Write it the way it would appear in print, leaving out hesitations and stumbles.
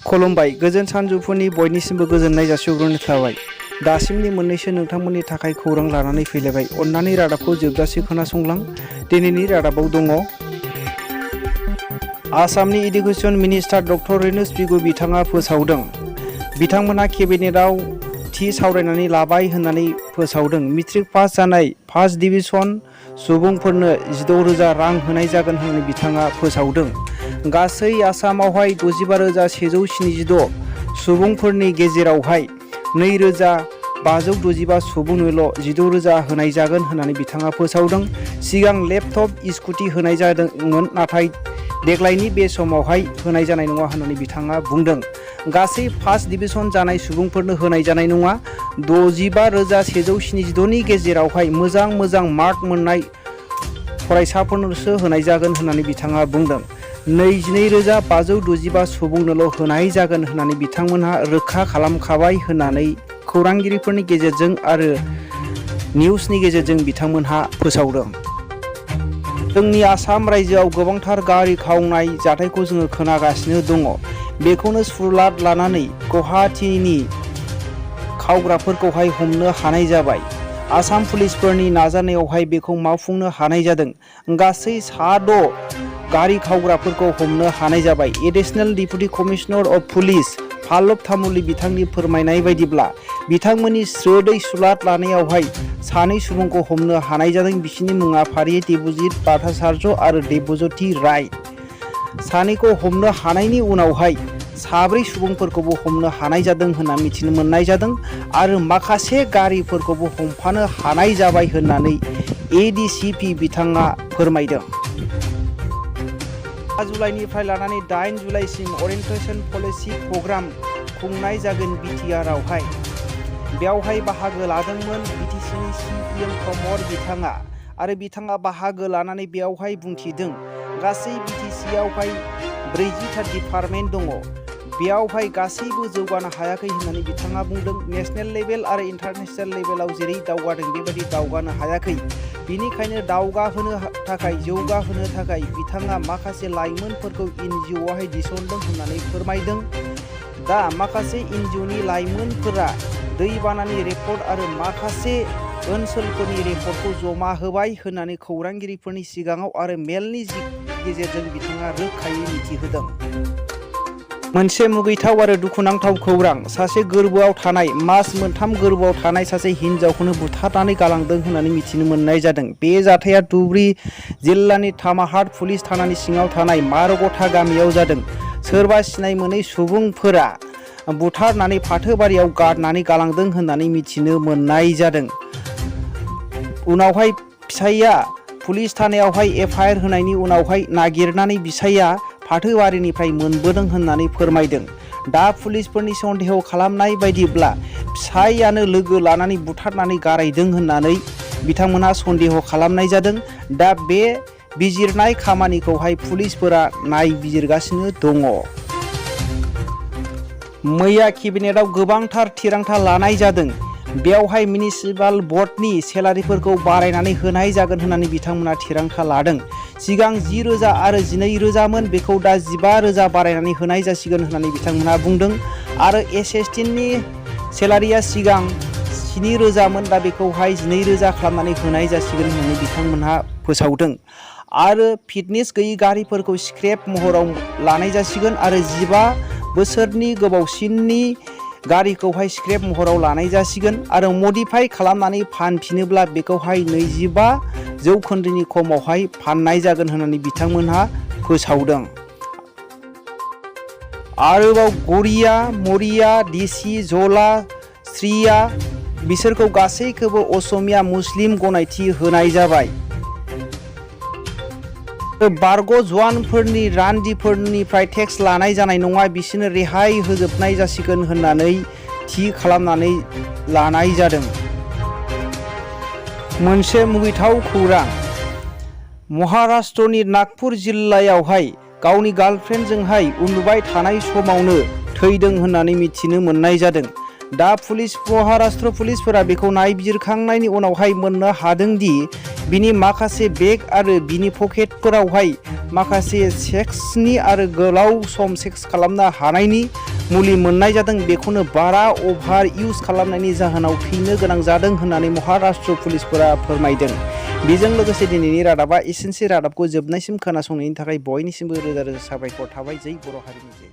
खुलुमबाय गोजोन सानजौफुनि बयनिसिमबो गोजोननाय जासिहरनाय थाबाय। दासिमनि मोननैसो नोंथांमोननि थाखाय खौरां लानानै फैलायबाय। अन्नानै रादाबखौ जोबजासे खोनासंलां। दिनैनि रादाबाव दङ आसामनि इडुकेसन मिनिस्टार डक्टर रेनुस बिगु बिथाङा फोसावदों। बिथांमोनहा केबिनेटआव थि सावरायनानै लाबाय होननानै फोसावदों। मेट्रिक पास जानाय फार्स्ट डिभिजन सुबुंफोरनो 16,000 रां होनाय जागोन होननानै बिथाङा फोसावदों। गासै आसामावहाय 65,176 सुबुंफोरनि गेजेरावहाय 2,565 सुबुंनोल' 16,000 होनाय जागोन होननानै बिथाङा फोसावदों। सिगां लेपटप स्कुटि होनाय जादोंमोन, नाथाय देग्लायनि बे समावहाय होनाय जानाय नङा होननानै बिथाङा बुंदों। गासै फार्स्ट डिभिजन जानाय सुबुंफोरनो होनाय जानाय नङा। 65,176 नि गेजेरावहाय मोजां मार्क मोननाय फरायसाफोरनोसो होनाय जागोन होननानै बिथाङा बुंदों। 22,565 सुबुंनोल' होनाय जागोन होननानै बिथांमोनहा रोखा खालामखाबाय होननानै खौरांगिरिफोरनि गेजेरजों आरो निउसनि गेजेरजों बिथांमोनहा फोसावदों। जोंनि आसाम रायजोआव गोबांथार गारि खावनाय जाथायखौ जोङो खोनागासिनो दङ। बेखौनो सुलाद लानानै गुवाहाटीनि खावग्राफोरखौहाय हमनो हानाय जाबाय। आसाम पुलिसफोरनि नाजानायावहाय बेखौ मावफुंनो हानाय जादों। गासै 6 गारि खावग्राफोरखौ हमनो हानाय जाबाय। Additional deputy commissioner of police Pallav Tamuli बिथांनि फोरमायनाय बायदिब्ला बिथांमोननि स्रोदै सुलाद लानायावहाय 2 सुबुंखौ हमनो हानाय जादों। बिसोरनि मुङा फारियै देबजित भट्टाचार्य आरो देबज्योति राय। 2खौ हमनो हानायनि उनावहाय 4 सुबुंफोरखौबो हमनो हानाय जादों होनना मिथिनो मोननाय जादों आरो माखासे गारिफोरखौबो हमफानो हानाय जाबाय होननानै एडिसिपि बिथाङा फोरमायदों। 5 जुलाइनिफ्राय लानानै 8 जुलाइसिम अरियेन्टेसन पलिसि प्रग्राम खुंनाय जागोन बिटिआरआवहाय। बेवहाय बाहागो लादोंमोन बिटिसिनि सिएम प्रमद बिथाङा आरो बिथाङा बाहागो लानानै बेवहाय बुंथिदों गासै बिटिसिआवहाय 40था डिपार्टमेन्ट दङ। बेयावहाय गासैबो जौगानो हायाखै होननानै बिथाङा बुंदों। नेशनेल लेभेल आरो इन्टारनेशनेल लेभेलाव जेरै दावगादों बेबायदि दावगानो हायाखै। बिनिखायनो जौगाहोनो थाखाय बिथाङा माखासे लाइमोनफोरखौ NGOआवहाय थिसनदों होननानै फोरमायदों। दा माखासे NGOनि लाइमोनफोरा दैबानानि रिपर्ट आरो माखासे ओनसोलफोरनि रिपर्टखौ जमा होबाय होननानै खौरांगिरिफोरनि सिगाङाव आरो मेलनि गेजेरजों बिथाङा रोखायै मिथिहोदों। मोनसे मुगैथाव आरो दुखुनांथाव खौरां। सासे गोरबोआव थानाय मास मोनथाम गोरबोआव थानाय सासे हिन्जावखौनो बुथारनानै गालांदों होननानै मिथिनो मोननाय जादों। बे जाथाया धुबुरी जिल्लानि तामाहाट पुलिस थानानि सिङाव थानाय मारगथा गामियाव जादों। सोरबा सिनाय मोनै सुबुंफोरा बुथारनानै फाथोबारियाव गारनानै गालांदों होननानै मिथिनो मोननाय जादों। उनावहाय फिसाइया पुलिस थानायावहाय FIR होनायनि उनावहाय नागिरनानै फिसाइया फाथोबारिनिफ्राय मोनबोदों होननानै फोरमायदों। दा पुलिसफोरनि सन्देह खालामनाय बायदिब्ला फिसाइयानो लोगो लानानै बुथारनानै गारहैदों होननानै बिथांमोनहा सन्देह खालामनाय जादों। दा बे बिजिरनाय खामानिखौहाय पुलिसफोरा नायबिजिरगासिनो दङ। मैया केबिनेटआव गोबांथार थिरांथा लानाय जादों। बेवहाय मिउनिसिपाल बर्डनि सेलारिफोरखौ बारायनानै होनाय जागोन होननानै बिथांमोना थिरांथा लादों। सिगां 10,000 आरो 12,000 मोन, बेखौ दा 15,000 बारायनानै होनाय जासिगोन होननानै बिथांमोनहा बुंदों। आरो एसिस्टेन्टनि सेलारिया सिगां 7,000 मोन, दा बेखौहाय 12,000 खालामनानै होनाय जासिगोन होननानै बिथांमोनहा फोसावदों। आरो फिटनेस गैयि गारिफोरखौ स्क्रेप महराव लानाय जासिगोन आरो 15 बोसोरनि गोबावसिननि गारिखौहाय स्क्रेप महराव लानाय जासिगोन आरो मडिफाइ खालामनानै फानफिनोब्ला बेखौहाय 25% खमावहाय फाननाय जागोन होननानै बिथांमोनहा फोसावदों। आरोबाव गरिया, मरिया, डिसि, जला, श्रिया बिसोरखौ गासैखौबो असमिया मुस्लिम गनायथि होनाय जाबाय। बारग' जवानफोरनि रान्दिफोरनिफ्राय टेक्स लानाय जानाय नङा, बिसोरनो रेहाय होजोबनाय जासिगोन होननानै थि खालामनानै लानाय जादों। मोनसे मुगैथाव खौरां। महाराष्ट्रनि नागपुर जिल्लायावहाय गावनि गार्लफ्रेन्डजोंहाय उन्दुबाय थानाय समावनो थैदों होननानै मिथिनो मोननाय जादों। दा महाराष्ट्र पुलिसफोरा बेखौ नायबिजिरखांनायनि उनावहाय मोननो हादोंदि बिनि माखासे बेग आरो बिनि पकेटफोरावहाय माखासे सेक्सनि आरो गोलाव सम सेक्स खालामनो हानायनि मुलि मोननाय जादों बेखौनो बारा अभार इउज खालामनायनि जाहोनाव थैनो गोनां जादों होननानै महाराष्ट्र पुलिसफोरा फोरमायदों। बेजों लोगोसे दिनैनि रादाबा एसेनोसै। रादाबखौ जोबनायसिम खोनासंनायनि थाखाय बयनिसिमबो रोजा रोजा साबायखर थाबाय। जै बर' हारिनि जै।